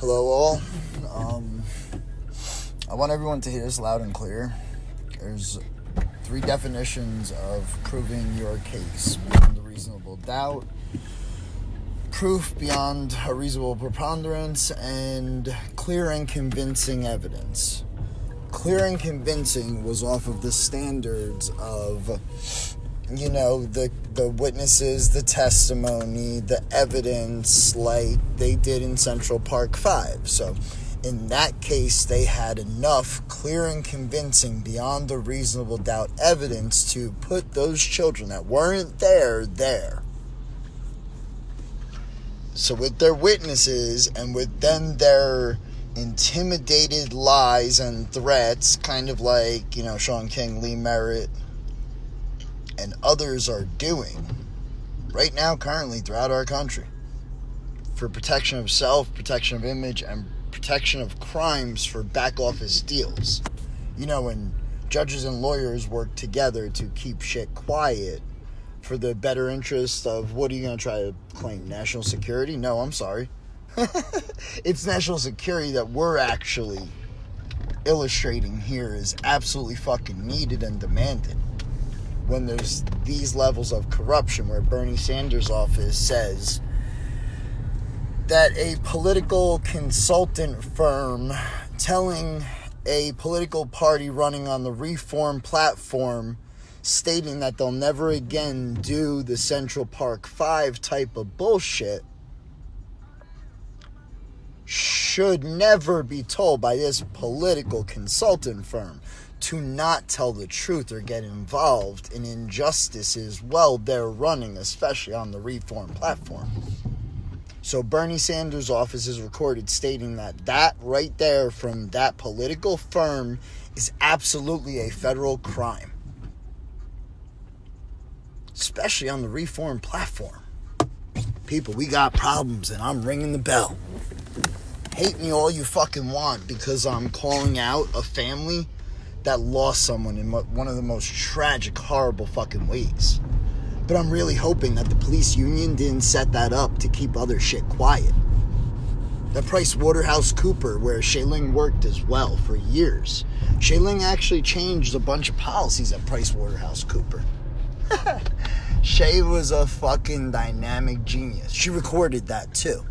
Hello all. I want everyone to hear this loud and clear. There's 3 definitions of proving your case: beyond a reasonable doubt, proof beyond a reasonable preponderance, and clear and convincing evidence. Clear and convincing was off of the standards of, the witnesses, the testimony, the evidence, like they did in Central Park 5. So in that case, they had enough clear and convincing, beyond a reasonable doubt evidence to put those children that weren't there. So with their witnesses and with them their intimidated lies and threats, kind of like, Sean King, Lee Merritt, and others are doing right now currently throughout our country for protection of self, protection of image, and protection of crimes for back office deals. When judges and lawyers work together to keep shit quiet for the better interest of, what are you going to try to claim, national security? No, I'm sorry. It's national security that we're actually illustrating here is absolutely fucking needed and demanded. When there's these levels of corruption, where Bernie Sanders' office says that a political consultant firm telling a political party running on the reform platform, stating that they'll never again do the Central Park 5 type of bullshit, should never be told by this political consultant firm to not tell the truth or get involved in injustices while they're running, especially on the reform platform. So Bernie Sanders' office is recorded stating that right there from that political firm is absolutely a federal crime, especially on the reform platform. People, we got problems, and I'm ringing the bell. Hate me all you fucking want, because I'm calling out a family that lost someone in one of the most tragic, horrible fucking ways. But I'm really hoping that the police union didn't set that up to keep other shit quiet. That PricewaterhouseCoopers, where Shayling worked as well for years. Shayling actually changed a bunch of policies at PricewaterhouseCoopers. Shay was a fucking dynamic genius. She recorded that too.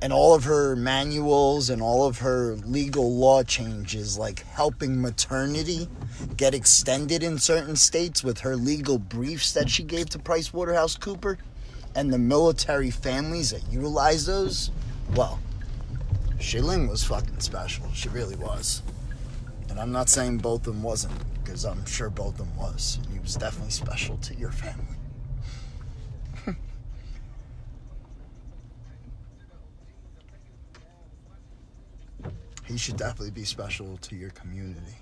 And all of her manuals and all of her legal law changes, like helping maternity get extended in certain states with her legal briefs that she gave to PricewaterhouseCoopers, and the military families that utilize those, well, Shayling was fucking special. She really was. And I'm not saying both of them wasn't, because I'm sure both of them was. And he was definitely special to your family. He should definitely be special to your community.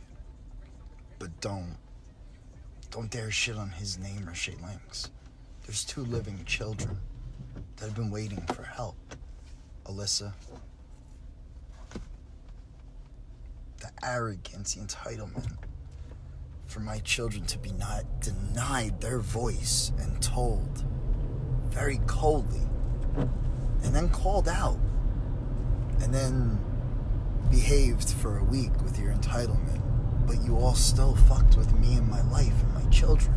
But don't dare shit on his name or Shayling's. There's 2 living children that have been waiting for help. Alyssa. The arrogance, the entitlement for my children to be not denied their voice and told very coldly, and then called out, and then behaved for a week with your entitlement, but you all still fucked with me and my life and my children.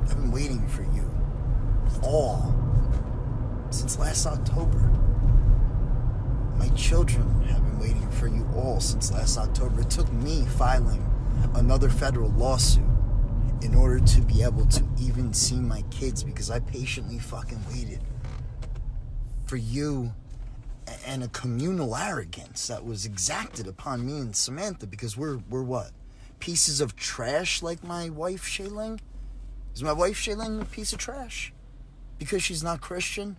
I've been waiting for you all since last October. My children have been waiting for you all since last October. It took me filing another federal lawsuit in order to be able to even see my kids, because I patiently fucking waited for you, and a communal arrogance that was exacted upon me and Samantha, because we're what? Pieces of trash like my wife, Shayling? Is my wife, Shayling, a piece of trash? Because she's not Christian?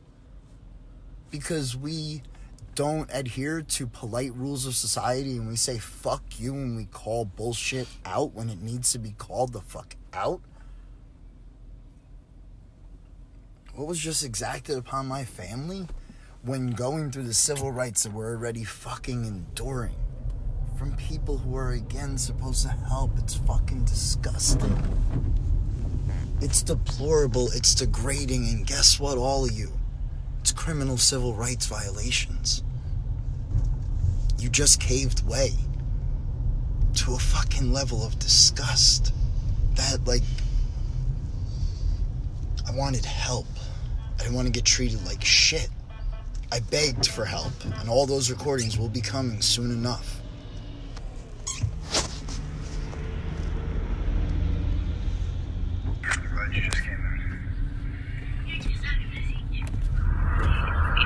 Because we don't adhere to polite rules of society and we say fuck you when we call bullshit out when it needs to be called the fuck out? What was just exacted upon my family when going through the civil rights that we're already fucking enduring from people who are again supposed to help? It's fucking disgusting. It's deplorable, it's degrading, and guess what, all of you? It's criminal civil rights violations. you just caved way to a fucking level of disgust that, like, I wanted help. I didn't want to get treated like shit. I begged for help, and all those recordings will be coming soon enough. Glad you just came in.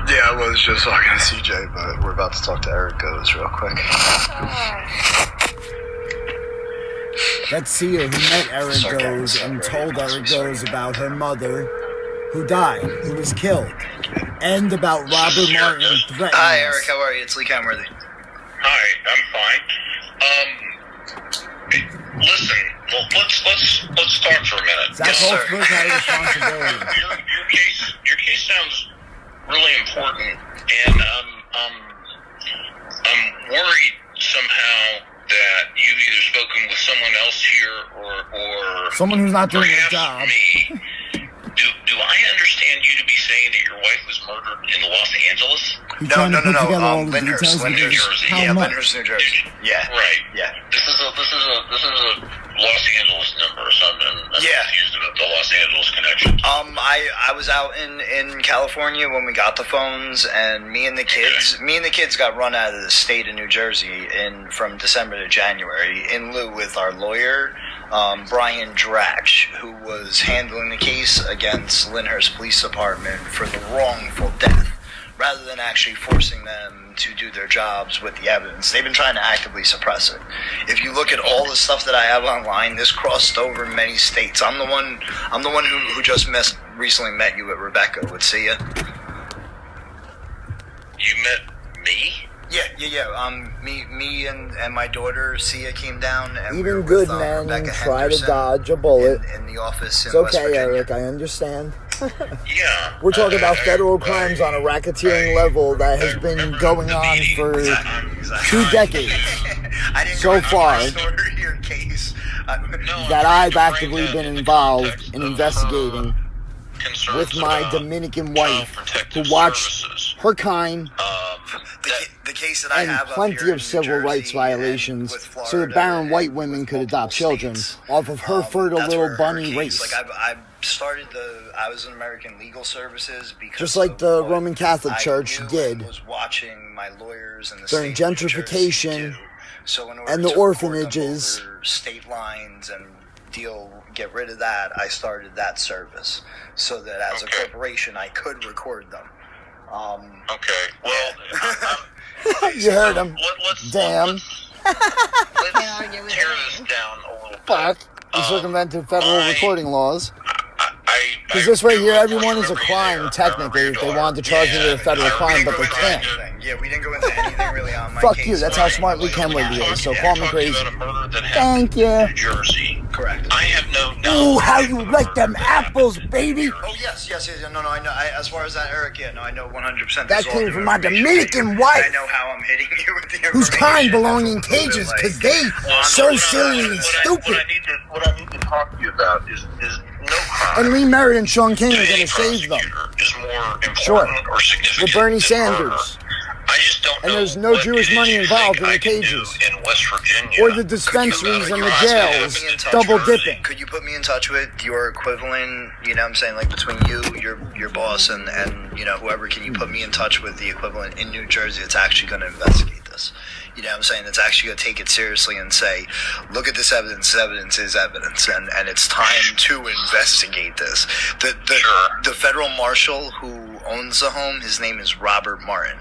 Yeah, I was just talking to CJ, but we're about to talk to Eric Goes real quick. That's Sia, who met Eric Goes and told Eric Goes about her mother, who died, who was killed, and about Robert Martin threatening Hi, us. Eric. How are you? It's Lee Kenworthy. Hi, I'm fine. Listen, well, let's talk for a minute. Zach Holzberg had a responsibility. Your case sounds really important, and I'm worried somehow that you've either spoken with someone else here or Someone who's not doing their perhaps job. me. Do I understand you to be saying that your wife was murdered in Los Angeles? No. Lyndhurst, New Jersey. How Yeah, much? Lyndhurst, New Jersey. Yeah. Right. Yeah. This is a Los Angeles number, so I'm Yeah. confused about the Los Angeles connection. I was out in California when we got the phones, and me and the kids got run out of the state of New Jersey from December to January in lieu with our lawyer, Brian Dratch, who was handling the case against Lyndhurst Police Department for the wrongful death, rather than actually forcing them to do their jobs with the evidence. They've been trying to actively suppress it. If you look at all the stuff that I have online, this crossed over many states. I'm the one who just recently met you at Rebecca with Sia. You met me? Yeah. Me and my daughter Sia came down, and Even we were good with, men Rebecca try to Henderson dodge a bullet. in the office in It's West okay, Virginia. Eric, I understand. Yeah. We're talking about federal crimes on a racketeering level that has been going on for 2 decades. I didn't so go into far my story or case. that I've actively been involved in investigating with my Dominican wife who watched her kind The case that I and have up plenty here in of civil New rights Jersey violations and with so that Florida barren white and women with could multiple adopt children states. off of her fertile That's little where her bunny case- race. Like I started I was in American Legal Services because Just like of the what Roman Catholic I Church knew did and was watching my lawyers in the during state of New Jersey gentrification do. So in order and the to record them orphanages. over state lines and get rid of that, I started that service so that as a corporation I could record them. Okay. Well, You heard him. Damn. Let's tear this down a little bit. Fuck. You circumvented federal recording laws. Because Because this right here, everyone is a crime, technically, if they wanted to charge me with a federal crime, but they can't. Yeah, we didn't go into anything really on my Fuck case. you, that's how smart Lee Kenworthy is, so call me crazy. Thank you. New Jersey. Correct. I have no Ooh, knowledge. how you like them apples, baby? Oh, yes. No, I know. As far as that, Eric, I know 100%. That There's all came new from my information Dominican that wife. I know how I'm hitting you with the information. Whose kind belong in That's a little cages, bit because like- they so silly and stupid. What I need to talk to you about is no crime. And Lee Merritt and Sean King to are any going to save them. prosecutor is more important Sure. or significant With Bernie than murder. Sanders. I just don't And know there's no what Jewish it is money you involved think in the I can do cages. in West Virginia. Or the dispensaries and the jails, Put me in touch double with- dipping. Could you put me in touch with your equivalent, you know what I'm saying, like between you, your boss, and whoever, can you put me in touch with the equivalent in New Jersey that's actually going to investigate this? You know what I'm saying? It's actually going to take it seriously and say, look at this evidence. This evidence is evidence, and it's time to investigate this. The federal marshal who owns the home, his name is Robert Martin.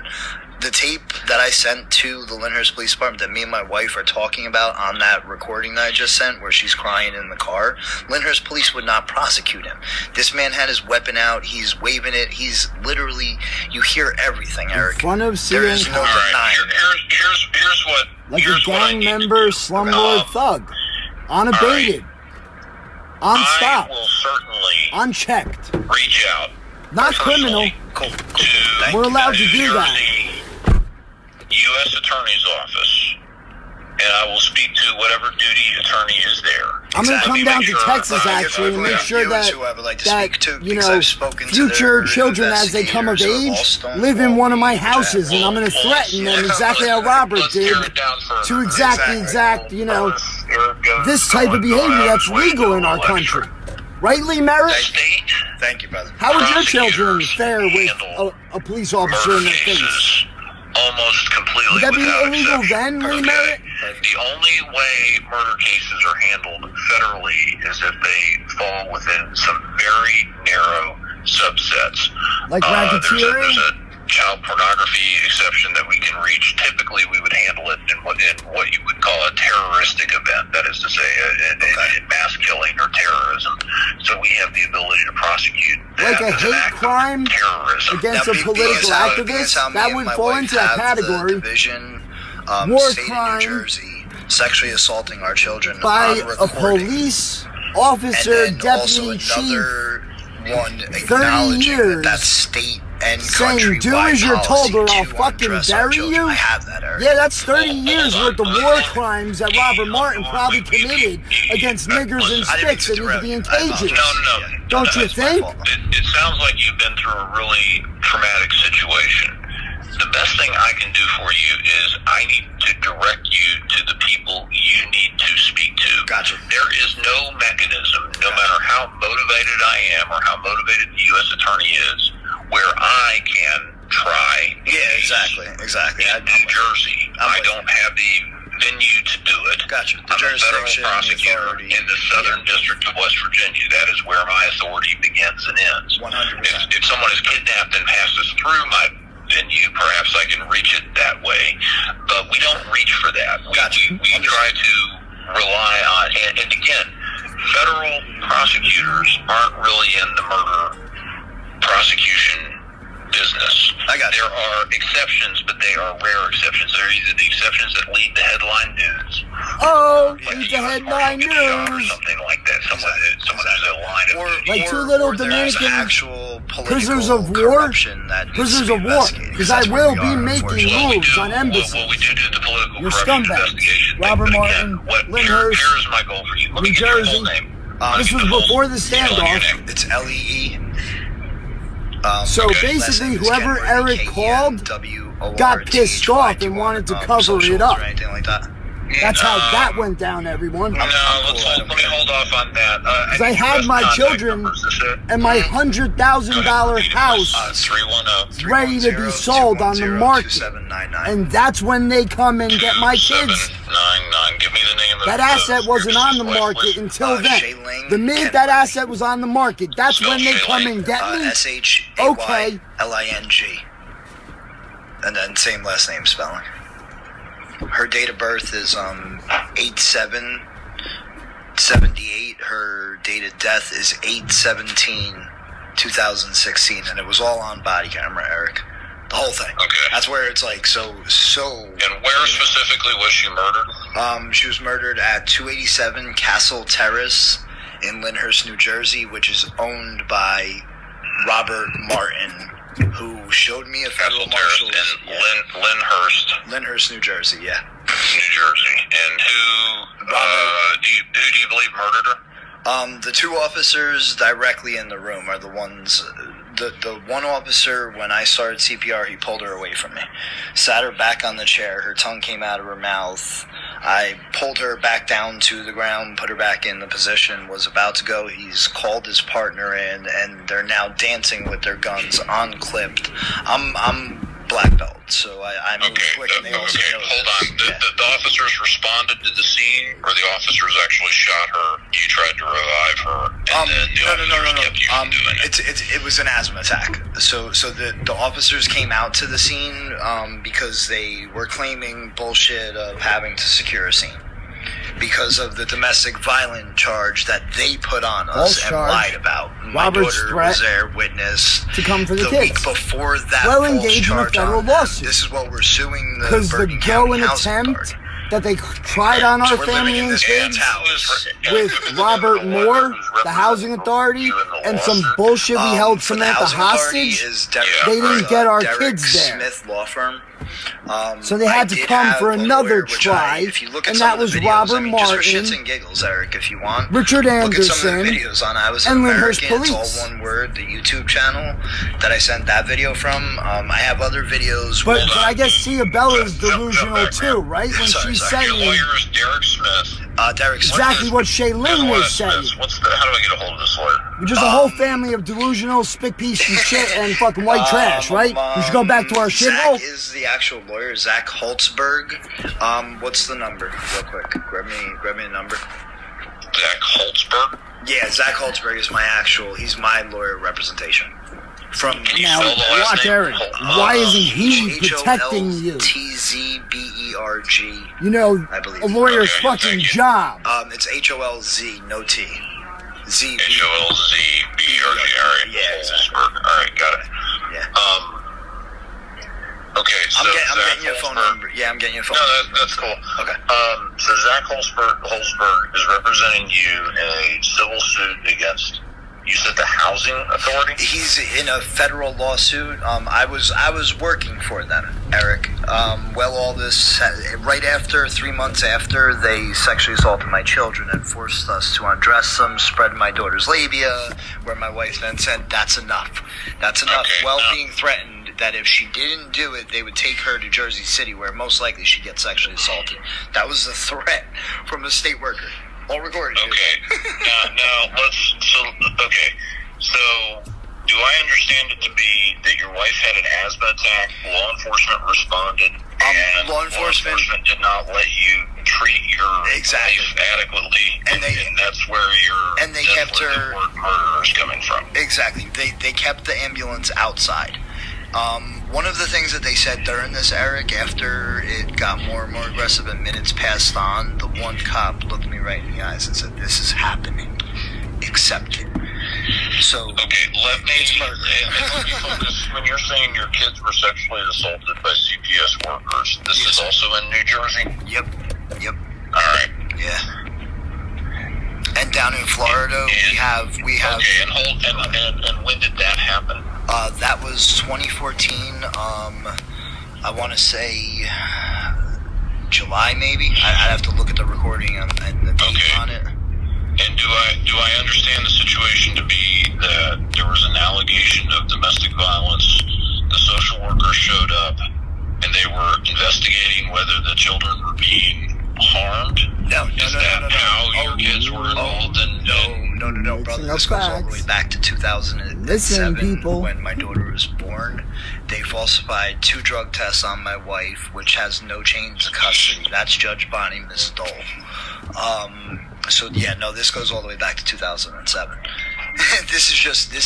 The tape that I sent to the Lyndhurst Police Department that me and my wife are talking about on that recording that I just sent where she's crying in the car, Lyndhurst Police would not prosecute him. This man had his weapon out. He's waving it. He's literally, you hear everything, Eric. In front of There is no All CNN, right, denying it. here's what. like a here's what I gang need to member, do. slumlord thug. Unabated. I Unstopped. will certainly Unchecked. reach out. Not criminal. Cool. To We're allowed to do that. Jersey U.S. Attorney's Office and I will speak to whatever duty attorney is there. I'm going to come down to Texas, actually, and make sure that, future children, as they come of age, live in one of my houses, and I'm going to threaten them exactly how Robert did to exact, this type of behavior that's legal in our country. Right, Lee Merritt? Thank you, brother. How would your children fare with a police officer in their face? Almost completely. Would that be illegal then, Lee Merritt? The only way murder cases are handled federally is if they fall within some very narrow subsets. Like racketeering? There's a child pornography exception that we can reach. Typically, we would handle it in what you would call a terroristic event, that is to say, a mass killing or terrorism. So we have the ability to prosecute that like a hate crime against a political activist. That would fall into that category. War crime, New Jersey, sexually assaulting our children by a police officer, deputy chief. 30 years. That's state and saying, do as you're told or I'll fucking bury you? I have that, Eric. Yeah, that's 30 years worth of war crimes that Robert Martin probably committed against niggers and sticks that need to be in cages. No. Don't you think? It sounds like you've been through a really traumatic situation. The best thing I can do for you is I need to direct you to the people you need to speak to. Gotcha. There is no mechanism, no matter how motivated I am or how motivated the U.S. attorney is, where I can try. Yeah, exactly. In New Jersey, I don't have the venue to do it. Gotcha. I'm a federal prosecutor in the Southern District of West Virginia. That is where my authority begins and ends. 100%. If someone is kidnapped and passes through my venue, perhaps I can reach it that way. But we don't reach for that. Gotcha. We try to rely on, and again, federal prosecutors aren't really in the murder prosecution business. There are exceptions, but they are rare exceptions. They're either the exceptions that lead to headline news. Lead to headline news. Or something like that. Someone has a line of like two little Dominican prisoners of war. Prisoners of war. Because I will be making moves on embassies. What we do to the political You're corruption scumbags. investigation. Robert Martin, Lyndhurst, Here's my goal for you. New Jersey. This was before the standoff. It's Lee. So basically, whoever Eric called got pissed off and wanted to cover it up. That's how that went down, everyone. No, let me hold off on that. Because I had my children and my $100,000 house ready to be sold on the market. And that's when they come and get my kids. 799. Give me the name of that asset wasn't on the market until then. The minute that asset was on the market, that's when they come and get me. Shayling. And then same last name spelling. Her date of birth is 8/7/78. Her date of death is 8/17/2016, and it was all on body camera, Eric. The whole thing. Okay. That's where it's like so. And where specifically was she murdered? She was murdered at 287 Castle Terrace in Lyndhurst, New Jersey, which is owned by Robert Martin, who showed me a federal marshal in Lyndhurst, New Jersey. Yeah. New Jersey. And who do you believe murdered her? The two officers directly in the room are the ones. The one officer, when I started CPR, he pulled her away from me, sat her back on the chair. Her tongue came out of her mouth. I pulled her back down to the ground, put her back in the position, was about to go. He's called his partner in, and they're now dancing with their guns unclipped. I'm black belt, so I move quick, and they also know hold on. The officers responded to the scene, or the officers actually shot her? You tried to revive her, and then the officers kept you from doing it? It was an asthma attack. So the officers came out to the scene because they were claiming bullshit of having to secure a scene because of the domestic violence charge that they put on us and lied about. My daughter was there, witness to come for the kids. kids. Week before that, engaged in a federal lawsuit. This is what we're suing the because the Bergen County going Housing attempt Authority. that they tried on our family and kids with Robert Moore, the housing authority, and some bullshit we held Samantha hostage. They didn't get our kids there. Smith Law Firm. So they had to come for another try, and that was Robert Martin, just for shits and giggles, Eric, if you want. Richard Anderson, look at some of the videos on I Was and American, Lyndhurst Police. It's all one word, the YouTube channel that I sent that video from. I have other videos. But I guess Cia Bella's delusional too, right? When she's saying... Your lawyer is Derek Smith. Derek Smith. Exactly what Shayling was saying. How do I get a hold of this lawyer? We're just a whole family of delusional, spick piece of shit and fucking white trash, right? We should go back to our shit. Zach is the actual lawyer, Zach Holzberg. What's the number? Real quick. Grab me a number. Zach Holzberg? Yeah, Zach Holzberg is my actual, he's my lawyer representation. From now, watch Eric. Why isn't he protecting you? T-Z-B-E-R-G. You know, I believe. a lawyer's fucking job. It's H-O-L-Z, no T. Z. H-O-L-Z-B-E-R-G. All right. Yeah, exactly. All right, got it. Yeah. Okay, so I'm getting your phone number. Yeah, I'm getting your phone number. That's cool. Okay. So Zach Holzberg is representing you in a civil suit against, you said, the housing authority? He's in a federal lawsuit. I was working for them, Eric. All this right after 3 months after they sexually assaulted my children and forced us to undress them, spread my daughter's labia, where my wife then said, "That's enough. That's enough." Okay, being threatened that if she didn't do it, they would take her to Jersey City, where most likely she'd get sexually assaulted. That was the threat from a state worker. All recorded. Okay. now So, do I understand it to be that your wife had an asthma attack, law enforcement responded, and law enforcement did not let you treat your wife adequately, and that's where they kept her murder is coming from. Exactly. They kept the ambulance outside. One of the things that they said during this, Eric, after it got more and more aggressive and minutes passed on, the one cop looked me right in the eyes and said, "This is happening. Accept it." So, okay, let me focus. When you're saying your kids were sexually assaulted by CPS workers, this is also in New Jersey? Yep. All right. Yeah. And down in Florida, we have. Okay, and when did that happen? That was 2014. I want to say July, maybe. I'd have to look at the recording and the date on it. And do I understand the situation to be that there was an allegation of domestic violence? The social workers showed up, and they were investigating whether the children were being harmed? No. How your kids were involved in? No, brother. This goes all the way back to 2007 when my daughter was born. They falsified 2 drug tests on my wife, which has no change of custody. That's Judge Bonnie Miss Dole. This goes all the way back to 2007. This is just who is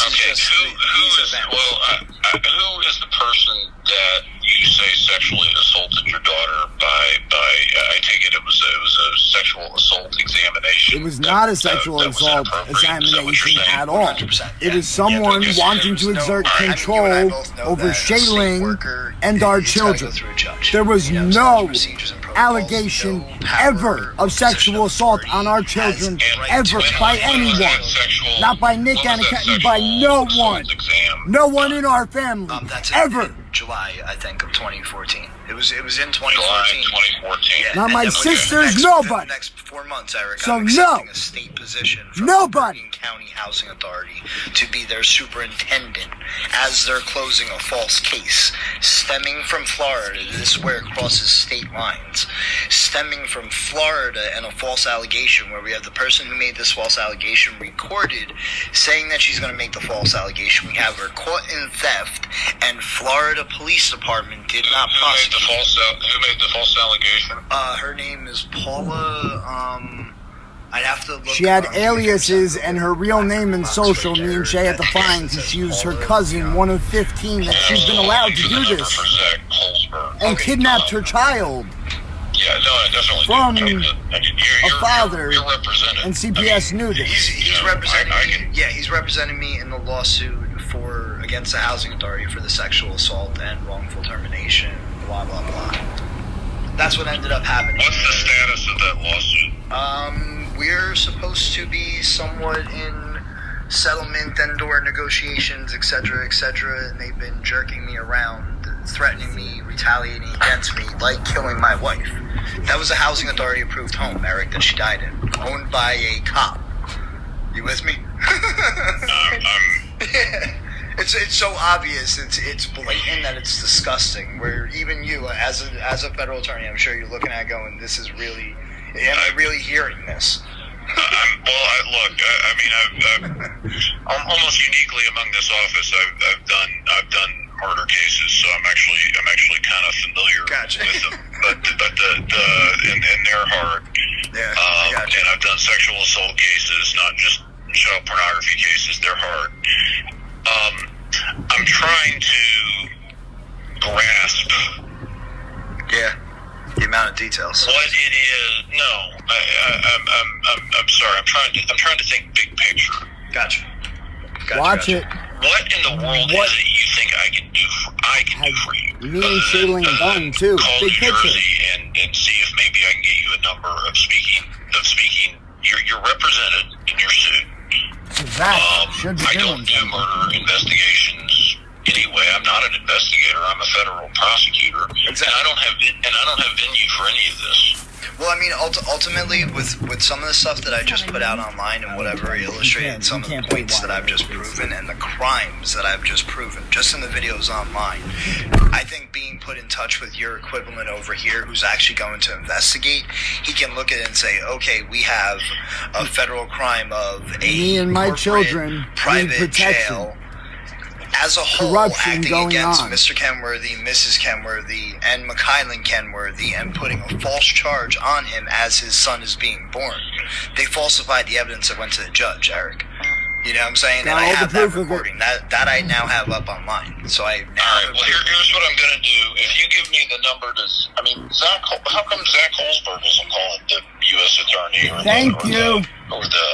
the person that you say sexually assaulted your daughter by I take it was a sexual assault examination. It was not a sexual assault examination at all. It was someone wanting to exert control over Shayling and our children. There was no allegation ever of sexual assault on our children, ever, by anyone. Not by Nick Anakin, by no one. No one in our family, ever. July, I think, of 2014. It was in 2014. July 2014. Yeah. Not my sisters, nobody. For the next 4 months, Eric, so I'm accepting a state position from the Bergen County Housing Authority to be their superintendent as they're closing a false case stemming from Florida. This is where it crosses state lines. Stemming from Florida and a false allegation where we have the person who made this false allegation recorded saying that she's going to make the false allegation. We have her caught in theft, and Florida Police Department did not prosecute. Who made the false allegation? Her name is Paula. I'd have to look. She had aliases and her real name and social. Me and Shay had to find because she was her cousin, one of 15 that she's been allowed to do this, and kidnapped her child. Yeah, no, I definitely from a father, you're represented. And CPS knew this. He's representing me. Yeah, he's representing me in the lawsuit against the housing authority for the sexual assault and wrongful termination. Blah blah blah. That's what ended up happening. What's the status of that lawsuit? We're supposed to be somewhat in settlement and or negotiations, etc., etc., and they've been jerking me around, threatening me, retaliating against me, like killing my wife. That was a housing authority approved home, Eric, that she died in, owned by a cop. You with me? It's so obvious. It's blatant that it's disgusting. Where even you, as a federal attorney, I'm sure you're looking at going, this is really. Am I really hearing this? I'm almost uniquely among this office. I've done murder cases, so I'm actually kind of familiar with them. But and they're hard. Yeah, and I've done sexual assault cases, not just child pornography cases. They're hard. I'm trying to grasp. Yeah. The amount of details. What it is? No, I'm sorry. I'm trying to think big picture. Gotcha. Watch it. What in the world is it you think I can do for you? Me and Shayling and I too. Call Big New picture. Jersey and see if maybe I can get you a number of speaking. You're represented in your suit. Zach should be I doing don't do something. murder investigations anyway. I'm not an investigator. I'm a federal prosecutor, and I don't have venue for any of this. Well, I mean, ultimately, with some of the stuff that I just put out online and whatever, illustrated some of the points that I've just proven and the crimes that I've just proven, just in the videos online, I think being put in touch with your equivalent over here who's actually going to investigate, he can look at it and say, okay, we have a federal crime of Me and my corporate children need private protection. jail as a whole, Corruption acting going against on. Mr. Kenworthy, Mrs. Kenworthy, and Mikailin Kenworthy, and putting a false charge on him as his son is being born. They falsified the evidence that went to the judge, Eric. You know what I'm saying? Got and I all the have that proof of it. recording. That I now have up online. So I now All right. Well, here's what I'm going to do. If you give me the number how come Zach Holzberg isn't calling the U.S. attorney? Thank you. Or the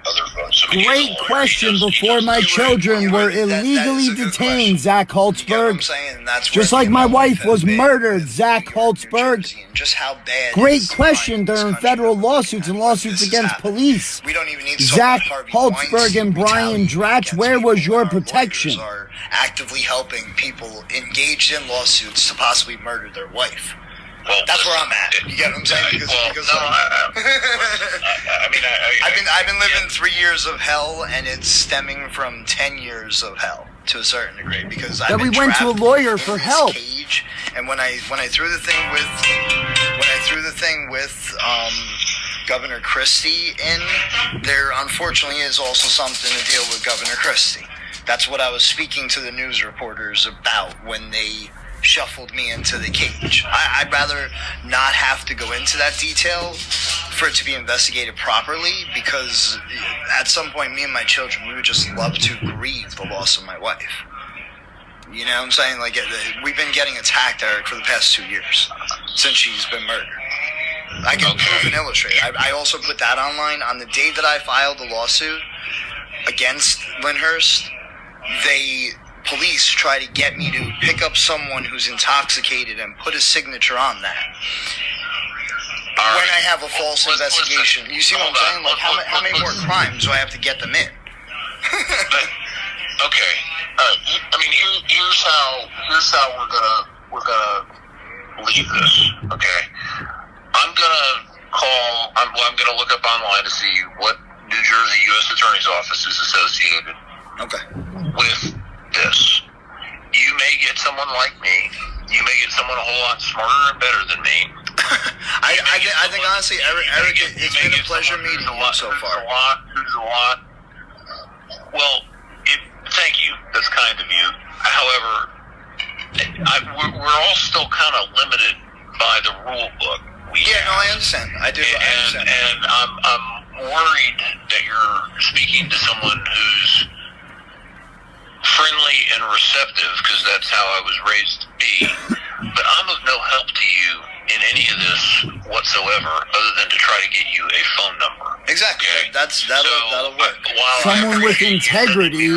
other folks? I mean, Great he's a lawyer. question. He does- Before my children were that is illegally a good detained, question. Zach You get what I'm Holzberg. saying? That's Just where like the my amount wife has was been murdered, with Zach New Holzberg. Jersey and just how bad Great is question crime in this during country federal that lawsuits and like lawsuits this against happened. police. We don't even need to talk Zach about Harvey Holzberg Weinstein and Brian retaliating Dratch, against where people was your when our protection? lawyers are actively helping people engaged in lawsuits to possibly murder their wife. Well, That's where I'm at. You get what I'm saying? I've been living 3 years of hell, and it's stemming from 10 years of hell to a certain degree because I've been we went to a trapped lawyer in for this help. Cage, and when I threw the thing with Governor Christie in, there unfortunately is also something to deal with Governor Christie. That's what I was speaking to the news reporters about when they shuffled me into the cage. I'd rather not have to go into that detail for it to be investigated properly, because at some point me and my children, we would just love to grieve the loss of my wife. You know what I'm saying? Like, we've been getting attacked, Eric, for the past 2 years since she's been murdered. I can prove and illustrate. I also put that online. On the day that I filed the lawsuit against Lyndhurst, police try to get me to pick up someone who's intoxicated and put a signature on that. When I have a false investigation. You see what I'm saying? Like, how many more crimes do I have to get them in? Okay. I mean, here's how we're gonna leave this. Okay. I'm gonna look up online to see what New Jersey U.S. Attorney's Office is associated with this. You may get someone like me. You may get someone a whole lot smarter and better than me. I think honestly, Eric, it's been a pleasure meeting you so far. Who's a lot. Well, thank you. That's kind of you. However, we're all still kind of limited by the rule book. I understand. I understand. And I'm worried that you're speaking to someone who's friendly and receptive, because that's how I was raised to be. But I'm of no help to you in any of this whatsoever, other than to try to get you a phone number. Exactly. Okay? That'll work. Someone with integrity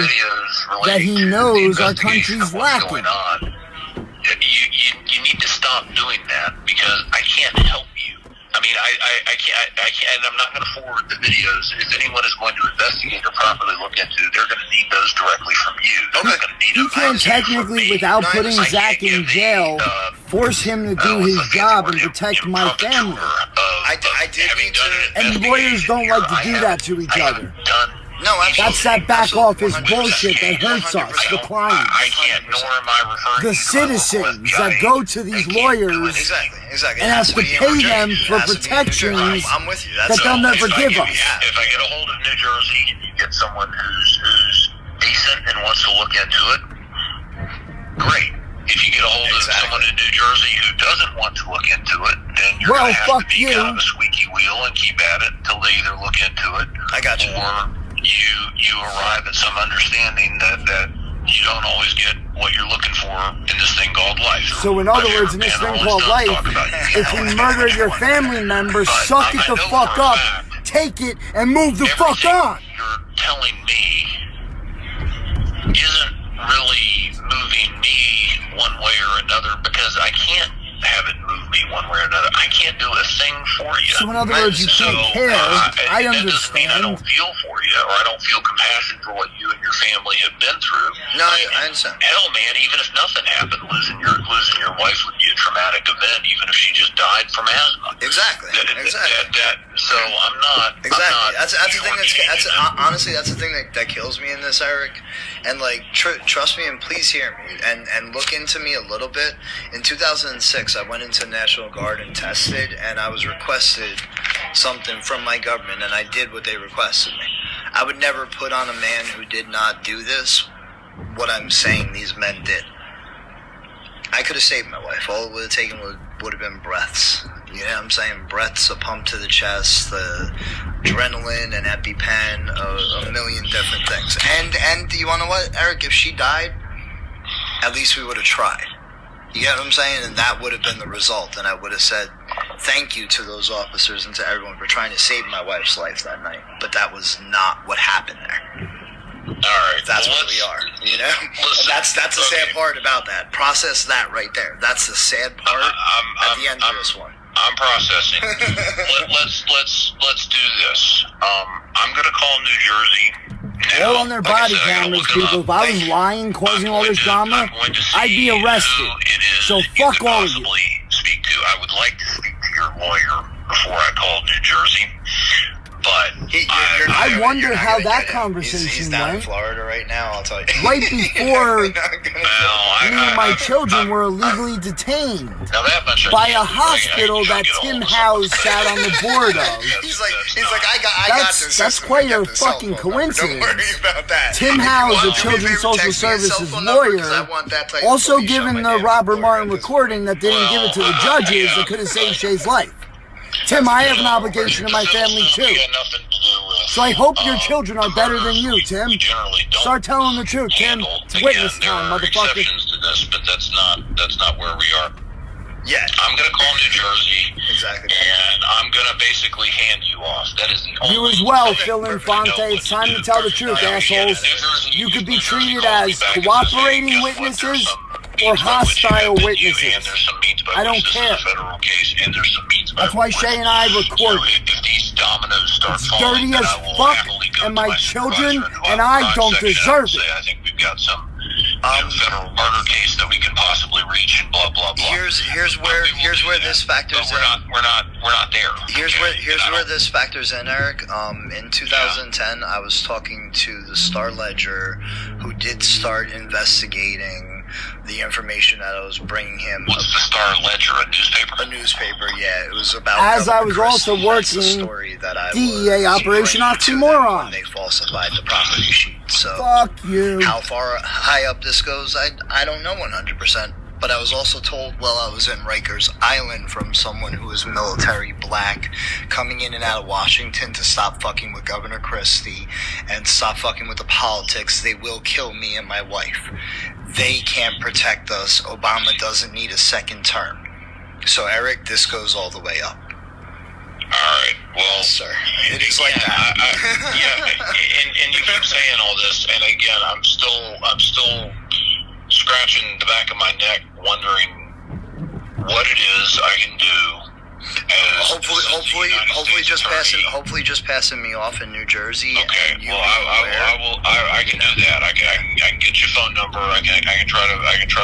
that he knows our country's lacking. Going on, you need to stop doing that because I can't help you. I mean, I can't, and I'm not going to forward the videos. If anyone is going to investigate or properly look into, they're going to need those directly from you. They're not going to need You them can't technically, without putting Zach in jail, force him to do his job and protect my family. I did need to. And lawyers don't like to do that to each other. No, absolutely. That's that back office bullshit that hurts us, the clients. I can't, nor am I referring The to citizens that go to these lawyers Exactly. and have to pay them for protections I'm with you. that they'll never give us. If I get a hold of New Jersey and you get someone who's decent and wants to look into it, great. If you get a hold of someone in New Jersey who doesn't want to look into it, then you're going to have to be kind of a squeaky wheel and keep at it until they either look into it, I got you. or you arrive at some understanding that you don't always get what you're looking for in this thing called life. So in other words, in this thing called life, if you murder your family member, suck it the fuck up, take it, and move the fuck on. You're telling me isn't really moving me one way or another because I can't have it move me one way or another. I can't do a thing for you. So in other words, you can't care. I That doesn't mean I don't understand. feel for you or I don't feel compassion for what you and your family have been through. No, I understand. Hell, man, even if nothing happened, losing your wife would be a traumatic event, even if she just died from asthma. Exactly. So I'm not. Exactly. I'm not that's the thing shortchanging them. honestly, that's the thing that kills me in this, Eric. And like, trust me and please hear me and look into me a little bit. In 2006, I went into National Guard and tested, and I was requested something from my government, and I did what they requested me. I would never put on a man who did not do this what I'm saying these men did. I could have saved my wife. All it would have taken would have been breaths. You know what I'm saying? Breaths, a pump to the chest, the adrenaline, an EpiPen, a million different things. And you want to know what, Eric? If she died, at least we would have tried. You get what I'm saying? And that would have been the result. And I would have said thank you to those officers and to everyone for trying to save my wife's life that night. But that was not what happened there. All right, That's where we are, you know? Listen, That's the sad part about that. Process that right there. That's the sad part at the end of this one. I'm processing. Let's do this. I'm gonna call New Jersey. All on their body cameras, people. If I was lying, causing all this drama, I'd be arrested. So fuck all of you. Speak to. I would like to speak to your lawyer before I call New Jersey. But I wonder how that conversation He's down in went. Florida right now, I'll tell you. Right before me and my children were illegally detained by a hospital that Tim Howes sat on the board of. He's like, I got this. That's quite a fucking coincidence. Don't worry about that. Tim Howes, a Children's Social Services lawyer, also given the Robert Martin recording that didn't give it to the judges that could have saved Shay's life. Tim, I have an obligation to my family too. So I hope your children are better than you, Tim. Start telling the truth, Tim. It's witness time, motherfucker. Exceptions to this, but that's not where we are. Yeah. I'm gonna call New Jersey. Exactly. And I'm gonna basically hand you off. That is the only. You as well, Phil Infante. It's time to tell the truth, assholes. You could be treated as cooperating witnesses or hostile witnesses. I don't care. That's why Shay and I record. It's dirty as fuck, and my children and I don't deserve it. I think we've got some federal murder case that we can possibly reach and blah blah blah. Here's where this factors in. We're not there. Here's where this factors in, Eric. In 2010, I was talking to the Star Ledger, who did start investigating the information that I was bringing him. What's the Star Ledger? A newspaper? A newspaper, yeah. It was about. As I was Governor also Christie. That's the working story that I DEA was Operation bringing to them Oxymoron. when they falsified the property sheet. So Fuck you. how far high up this goes, I don't know 100%. But I was also told while I was in Rikers Island from someone who was military black coming in and out of Washington to stop fucking with Governor Christie and stop fucking with the politics. They will kill me and my wife. They can't protect us. Obama doesn't need a second term. So, Eric, this goes all the way up. All right. Well, sir, it is like that. Yeah, and you keep saying all this, and again, I'm still scratching the back of my neck, wondering what it is I can do. Hopefully, just passing me off in New Jersey. Okay. Well, I can do that. I can get your phone number. I can try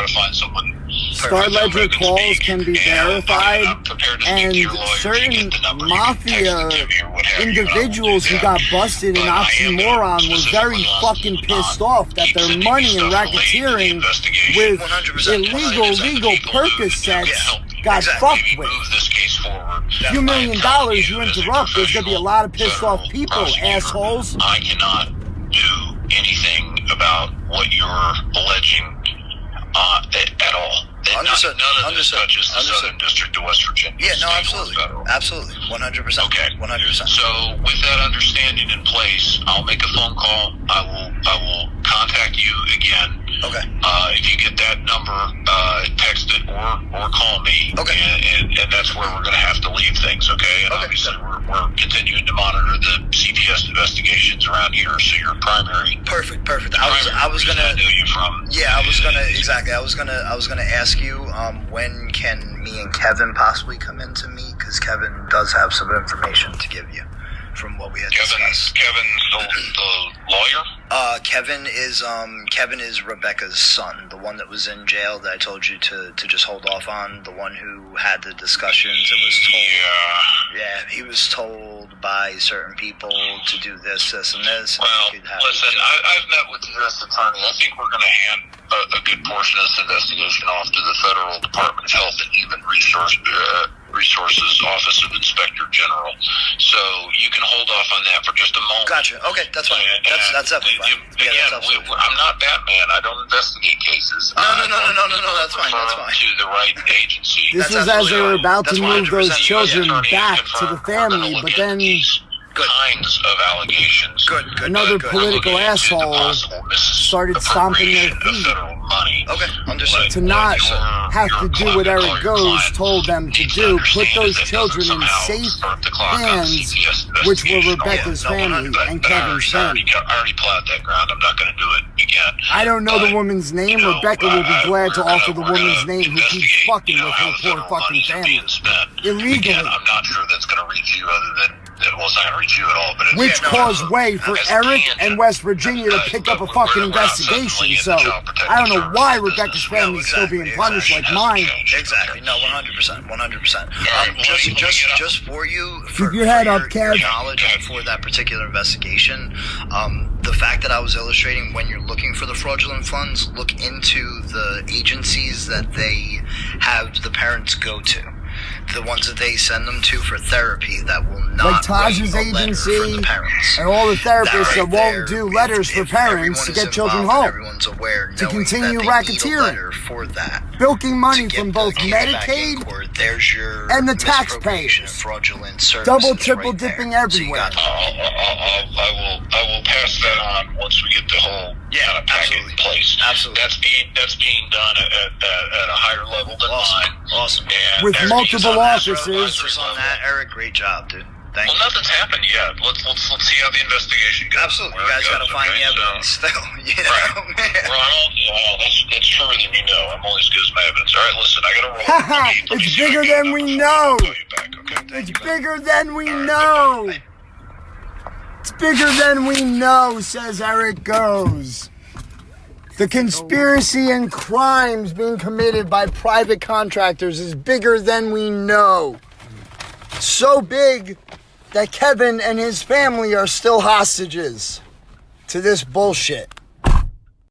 to find someone. Star Ledger calls can be verified, and certain mafia individuals who got busted in Oxymoron were very fucking pissed off that their money and racketeering with illegal Percocets got fucked with. A few $1 million you interrupt, there's gonna be a lot of pissed off people, assholes. I cannot do anything about what you're alleging at all. Understood. None of this touches the Southern District of West Virginia. Yeah, no, absolutely. 100%. Okay. 100%. So with that understanding in place, I'll make a phone call. I will contact you again. Okay. If you get that number, text it or call me. Okay. And that's where we're going to have to leave things, okay? And obviously we're continuing to monitor the CPS investigations around here, so your primary... Perfect. I was gonna... I know you from... Yeah, I was gonna ask you, when can me and Kevin possibly come in to meet? Because Kevin does have some information to give you from what we had discussed. Kevin's the lawyer? Kevin is Rebecca's son, the one that was in jail that I told you to just hold off on, the one who had the discussions and was told. Yeah, he was told by certain people to do this, and this. Well, listen, I've met with the U.S. Attorney. I think we're going to hand a good portion of this investigation off to the Federal Department of Health and Human Resources Office of Inspector General. So you can hold off on that for just a moment. Gotcha. Okay, that's fine. That's definitely fine. I'm not Batman. I don't investigate cases. No. That's fine. To the right agency. This was as they were about to move those children back to the family, but then kinds of allegations. Another political asshole started stomping their feet. Okay, understood. To not have to do what Eric Goes told them to do, put those children in safe hands, which were Rebecca's family and Kevin's family. I already plowed that ground. I'm not going to do it again. I don't know the woman's name. Rebecca will be glad to offer the woman's name who keeps fucking with her poor fucking family. Illegally. Again, I'm not sure that's going to reach you other than... Well, it's not going to reach you at all, but... Which caused way for Eric and West Virginia to pick up a fucking investigation, so I don't know why Rebecca's family is still being punished like mine. Exactly. No, 100%. Just for you, keep your head up, Kev. Knowledge for that particular investigation, the fact that I was illustrating when you're looking for the fraudulent funds, look into the agencies that they have the parents go to. The ones that they send them to for therapy that will not like Taj's agency and all the therapists that won't do letters for parents to get children home. Everyone's aware, to continue racketeering, for that, bilking money from both Medicaid and the taxpayers, double, triple dipping everywhere. I will pass that on once we get the whole kind of packet in place. Absolutely, that's being done at a higher level than mine. Awesome. And with multiple officers. On that, Eric, great job, dude. Thank you. Nothing's happened yet. Let's see how the investigation goes. Absolutely, you guys got to find the evidence still. You know, well, that's truer than you know. I'm only as good as my evidence. All right, listen, I got to roll. It's bigger than we know. It's bigger than we know. It's bigger than we know, says Eric Goes. The conspiracy and crimes being committed by private contractors is bigger than we know. So big that Kevin and his family are still hostages to this bullshit.